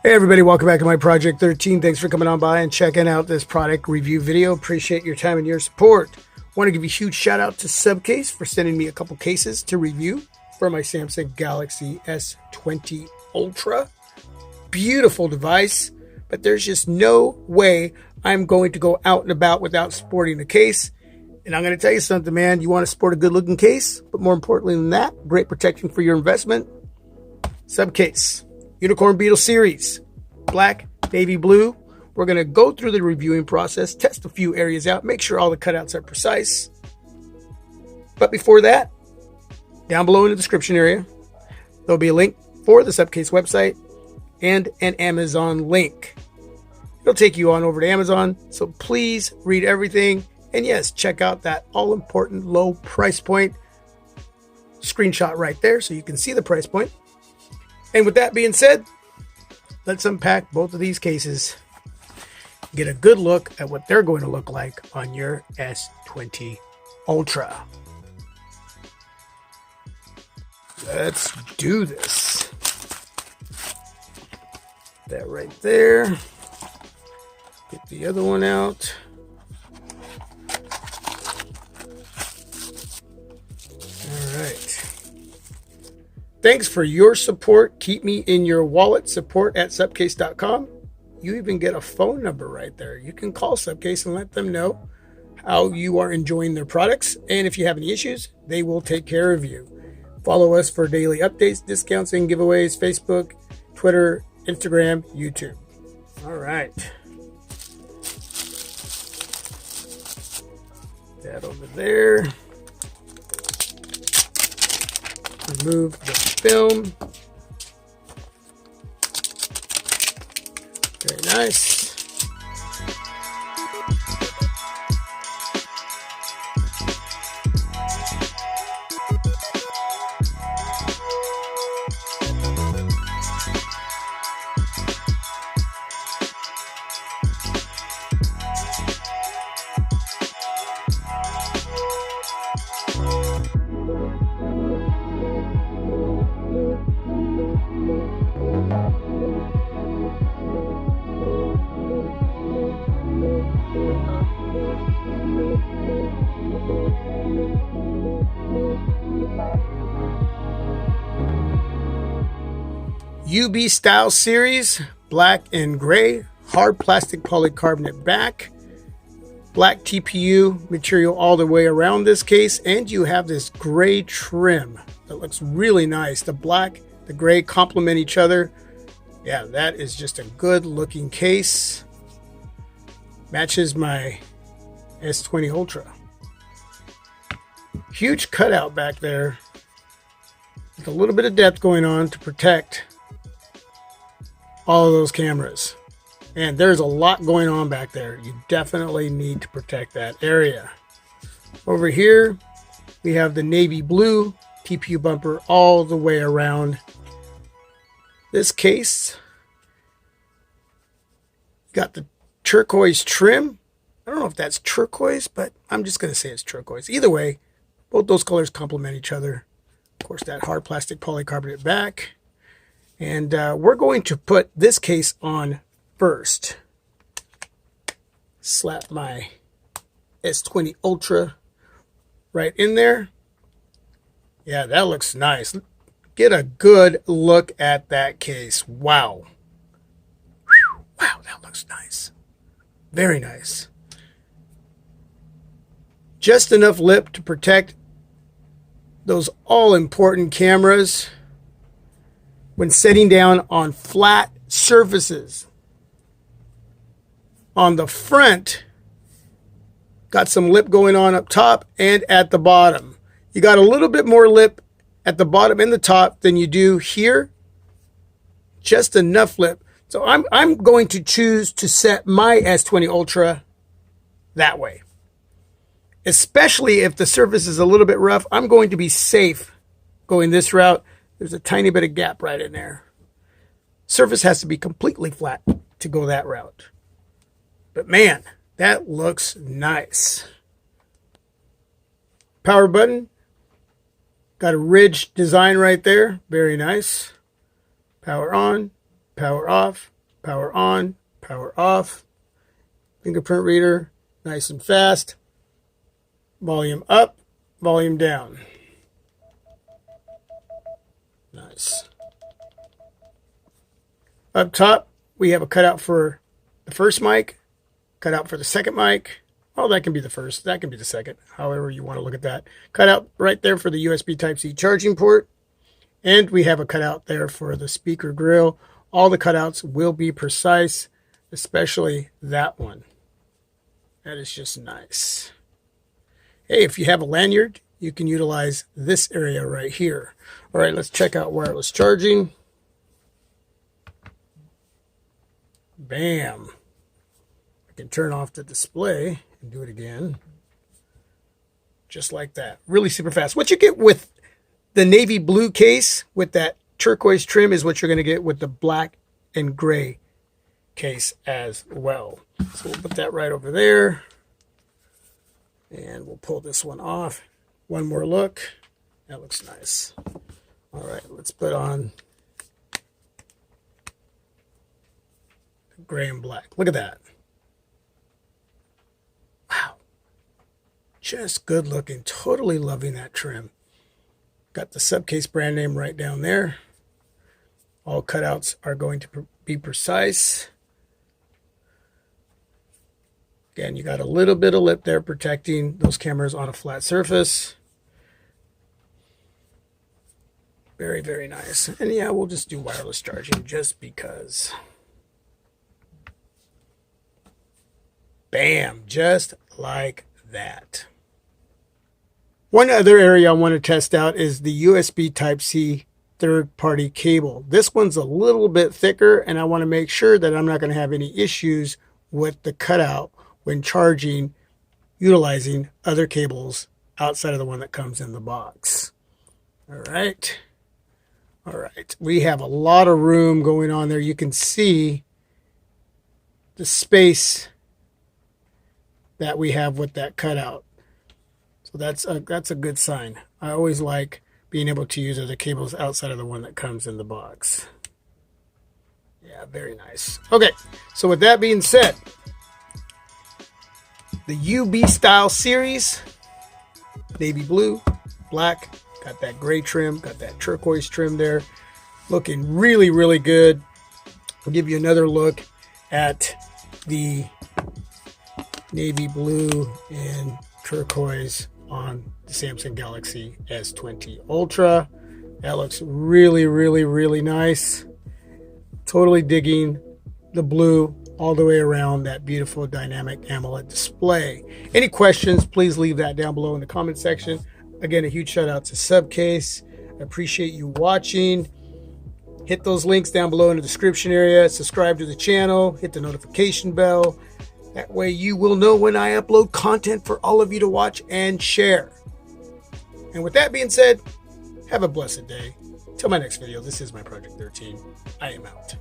Hey everybody, welcome back to my Project 13. Thanks for coming on by and checking out this product review video. Appreciate your time and your support. Want to give a huge shout out to Supcase for sending me a couple cases to review for my Samsung Galaxy S20 Ultra. Beautiful device, but there's just no way I'm going to go out and about without sporting a case. And I'm going to tell you something, man. You want to sport a good looking case, but more importantly than that, great protection for your investment. Supcase. Unicorn Beetle series, black, navy blue. We're going to go through the reviewing process, test a few areas out, make sure all the cutouts are precise. But before that, down below in the description area, there'll be a link for the Supcase website and an Amazon link. It'll take you on over to Amazon, so please read everything. And yes, check out that all-important low price point screenshot right there so you can see the price point. And with that being said, let's unpack both of these cases, get a good look at what they're going to look like on your S20 Ultra. Let's do this. That right there. Get the other one out. All right. Thanks for your support. Keep me in your wallet. Support@supcase.com. You even get a phone number right there. You can call Supcase and let them know how you are enjoying their products. And if you have any issues, they will take care of you. Follow us for daily updates, discounts, and giveaways. Facebook, Twitter, Instagram, YouTube. All right. That over there. Remove the film. Very nice. UB Style Series, black and gray, hard plastic polycarbonate back, black TPU material all the way around this case, and you have this gray trim that looks really nice. The black, the gray complement each other. Yeah, that is just a good looking case. Matches my S20 Ultra. Huge cutout back there with a little bit of depth going on to protect all of those cameras. And there's a lot going on back there. You definitely need to protect that area. Over here, we have the navy blue TPU bumper all the way around this case. Got the turquoise trim. I don't know if that's turquoise, but I'm just going to say it's turquoise. Either way, both those colors complement each other. Of course, that hard plastic polycarbonate back. And we're going to put this case on first. Slap my S20 Ultra right in there. Yeah, that looks nice. Get a good look at that case. Wow. Whew. Wow, that looks nice. Very nice. Just enough lip to protect those all-important cameras when setting down on flat surfaces. On the front, got some lip going on up top and at the bottom. You got a little bit more lip at the bottom and the top than you do here. Just enough lip. So I'm going to choose to set my S20 Ultra that way. Especially if the surface is a little bit rough, I'm going to be safe going this route. There's a tiny bit of gap right in there. Surface has to be completely flat to go that route. But man, that looks nice. Power button. Got a ridge design right there. Very nice. Power on. power off, power on, power off. Fingerprint reader, nice and fast. Volume up, volume down. Nice. Up top, we have a cutout for the first mic, cutout for the second mic. Oh, that can be the first, that can be the second, however you want to look at that. Cutout right there for the USB Type-C charging port. And we have a cutout there for the speaker grill. All the cutouts will be precise, especially that one. That is just nice. Hey, if you have a lanyard, you can utilize this area right here. All right, let's check out wireless charging. Bam. I can turn off the display and do it again. Just like that. Really super fast. What you get with the navy blue case with that turquoise trim is what you're going to get with the black and gray case as well. So we'll put that right over there. And we'll pull this one off. One more look. That looks nice. All right, let's put on gray and black. Look at that. Wow. Just good looking. Totally loving that trim. Got the Supcase brand name right down there. All cutouts are going to be precise. Again, you got a little bit of lip there protecting those cameras on a flat surface. Very, very nice. And yeah, we'll just do wireless charging just because. Bam, just like that. One other area I want to test out is the USB Type-C third-party cable. This one's a little bit thicker, and I want to make sure that I'm not going to have any issues with the cutout when charging, utilizing other cables outside of the one that comes in the box. All right. All right. We have a lot of room going on there. You can see the space that we have with that cutout. So that's a good sign. I always like being able to use other cables outside of the one that comes in the box. Yeah, very nice. Okay, so with that being said, the UB style series, navy blue, black, got that gray trim, got that turquoise trim there, looking really, really good. I'll give you another look at the navy blue and turquoise on the Samsung Galaxy S20 Ultra. That looks really, really, really nice. Totally digging the blue all the way around that beautiful dynamic AMOLED display. Any questions, please leave that down below in the comment section. Again, a huge shout out to Supcase. I appreciate you watching. Hit those links down below in the description area. Subscribe to the channel. Hit the notification bell. That way you will know when I upload content for all of you to watch and share. And with that being said, have a blessed day. Till my next video, this is my Project 13. I am out.